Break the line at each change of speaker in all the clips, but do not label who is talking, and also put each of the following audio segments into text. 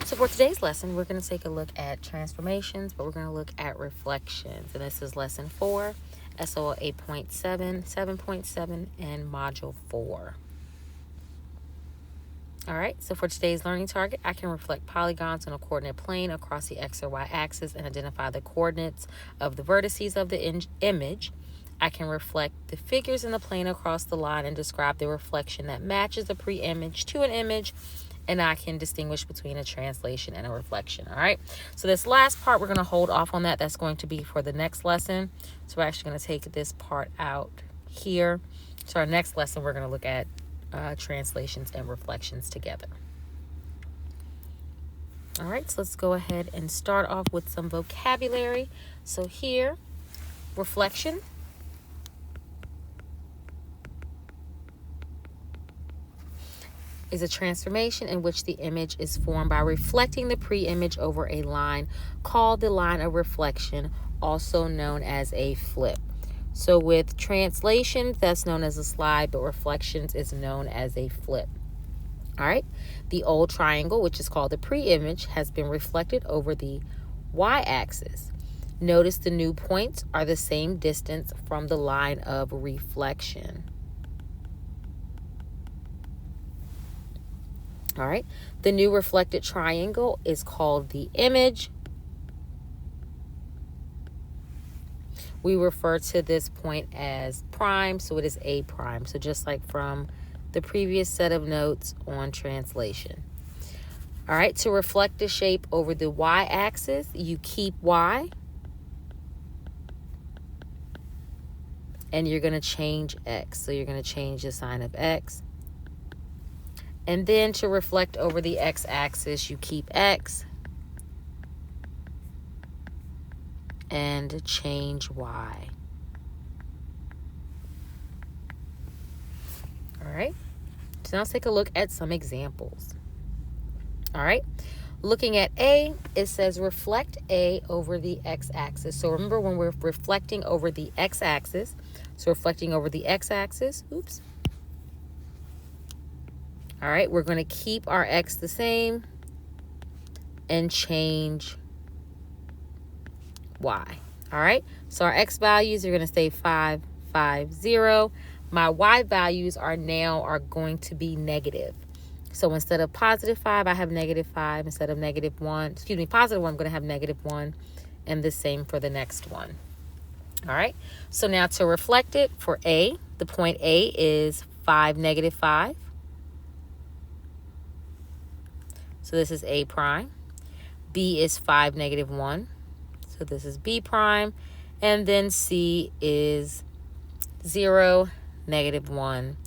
So for today's lesson, we're going to take a look at transformations, but we're going to look at reflections. And this is lesson 4, SOL 8.7, 7.7, and module 4. All right, so for today's learning target, I can reflect polygons on a coordinate plane across the X or Y axis and identify the coordinates of the vertices of the image. I can reflect the figures in the plane across the line and describe the reflection that matches the pre-image to an image. And I can distinguish between a translation and a reflection. All right, so this last part, we're going to hold off on that. That's going to be for the next lesson. So we're actually going to take this part out here. So our next lesson, we're going to look at translations and reflections together. All right, so let's go ahead and start off with some vocabulary. So here, reflection is a transformation in which the image is formed by reflecting the pre-image over a line called the line of reflection, also known as a flip. So with translations, that's known as a slide, but reflections is known as a flip. All right, the old triangle, which is called the pre-image, has been reflected over the y-axis. Notice the new points are the same distance from the line of reflection. All right, the new reflected triangle is called the image. We refer to this point as prime, so it is A prime. So just like from the previous set of notes on translation. All right, to reflect the shape over the y-axis, you keep y. And you're going to change x. So you're going to change the sign of x. And then to reflect over the x-axis, you keep x and change y. All right, so now let's take a look at some examples. All right, looking at A, it says reflect A over the x-axis. So remember when we're reflecting over the x-axis, so reflecting over the x-axis, oops. All right, we're going to keep our x the same and change y. All right, so our x values are going to stay 5, 5, 0. My y values are going to be negative. So instead of positive 5, I have negative 5. Instead of negative 1, positive 1, I'm going to have negative 1. And the same for the next one. All right, so now to reflect it for A, the point A is 5, negative 5. So this is A prime. B is 5, negative 1. So this is B prime. And then C is 0, negative 1.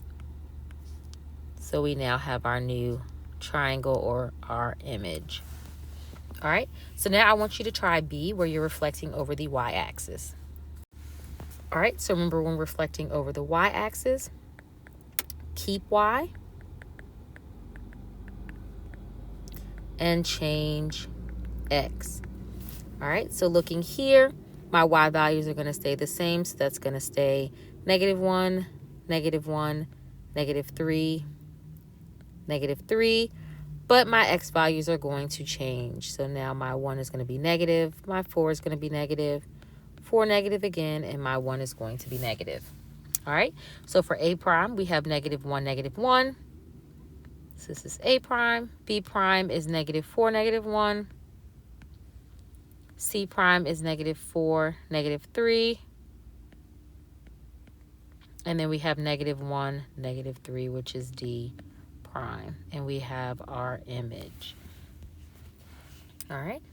So we now have our new triangle or our image. All right. So now I want you to try B, where you're reflecting over the y-axis. All right. So remember, when reflecting over the y-axis, keep y. And change x. All right, so looking here, my y values are going to stay the same. So that's going to stay negative 1, negative 1, negative 3, negative 3. But my x values are going to change. So now my 1 is going to be negative. My 4 is going to be negative. 4 negative again. And my 1 is going to be negative. All right, so for A prime, we have negative 1, negative 1. So this is A prime. B prime is negative 4, negative 1. C prime is negative 4, negative 3. And then we have negative 1, negative 3, which is D prime. And we have our image. All right.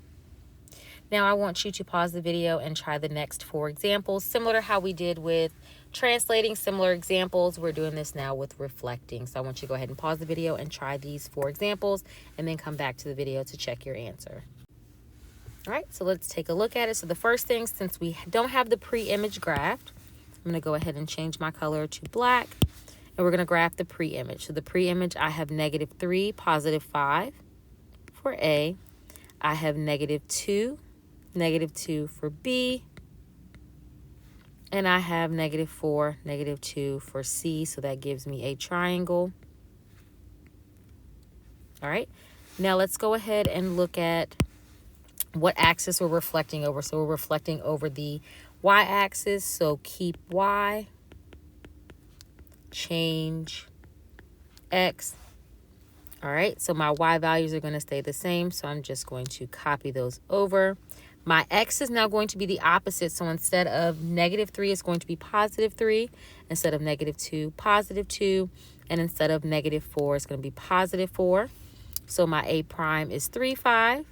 Now I want you to pause the video and try the next 4 examples. Similar to how we did with translating, similar examples, we're doing this now with reflecting. So I want you to go ahead and pause the video and try these 4 examples and then come back to the video to check your answer. All right, so let's take a look at it. So the first thing, since we don't have the pre-image graphed, I'm going to go ahead and change my color to black. And we're going to graph the pre-image. So the pre-image, I have negative 3, positive 5 for A. I have negative 2, negative 2 for B. And I have negative 4, negative 2 for C. So that gives me a triangle. All right. Now let's go ahead and look at what axis we're reflecting over. So we're reflecting over the y-axis. So keep y, change x. All right, so my y values are going to stay the same. So I'm just going to copy those over. My x is now going to be the opposite. So instead of -3, it's going to be +3. Instead of -2, +2. And instead of -4, it's going to be +4. So my A prime is 3, 5.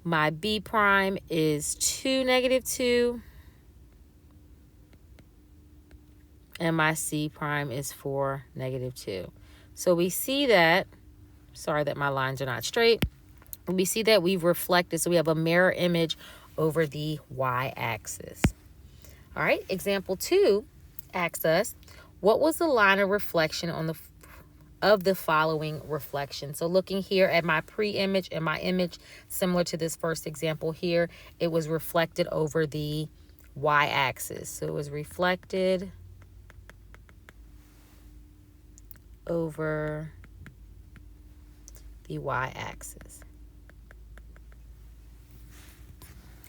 My B prime is 2, -2. And my C prime is 4, -2. So we see that, sorry that my lines are not straight. We see that we've reflected, so we have a mirror image over the y-axis. All right, example 2 asks us, what was the line of reflection of the following reflection? So looking here at my pre-image and my image, similar to this first example here, it was reflected over the y-axis. So it was reflected over the y-axis.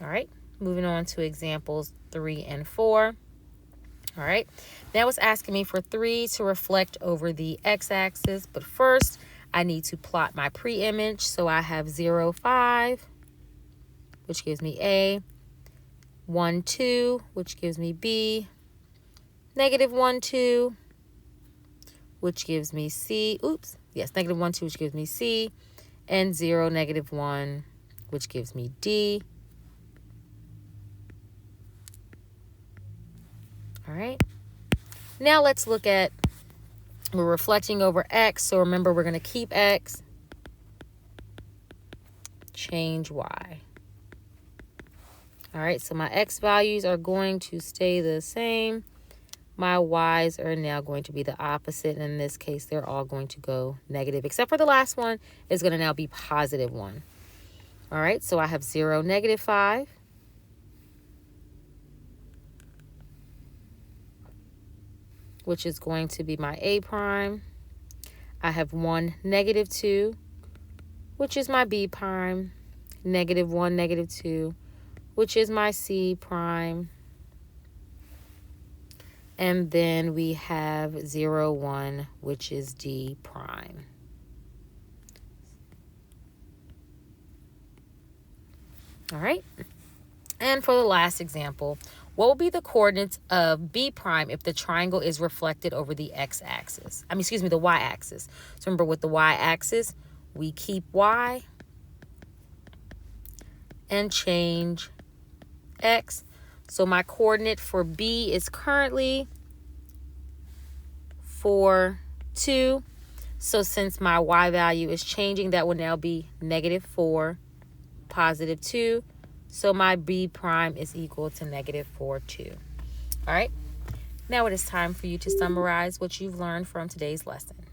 All right, moving on to examples 3 and 4. All right, now it's asking me for 3 to reflect over the x-axis, but first I need to plot my pre-image. So I have 0, 5, which gives me A, 1, 2, which gives me B, -1, 2, which gives me C. Oops, yes, -1, 2, which gives me C, and 0, -1, which gives me D. All right, now let's look at, we're reflecting over x, so remember we're going to keep x, change y. All right, so my x values are going to stay the same. My y's are now going to be the opposite. And in this case, they're all going to go negative, except for the last one is going to now be +1. All right, so I have 0, -5. Which is going to be my A prime. I have 1, -2, which is my B prime. -1, -2, which is my C prime. And then we have 0, 1, which is D prime. All right. And for the last example, what will be the coordinates of B prime if the triangle is reflected over the x-axis? The y-axis. So remember, with the y-axis, we keep y and change x. So my coordinate for B is currently 4, 2. So since my y value is changing, that will now be -4, +2. So my B prime is equal to -4, 2. All right. Now it is time for you to summarize what you've learned from today's lesson.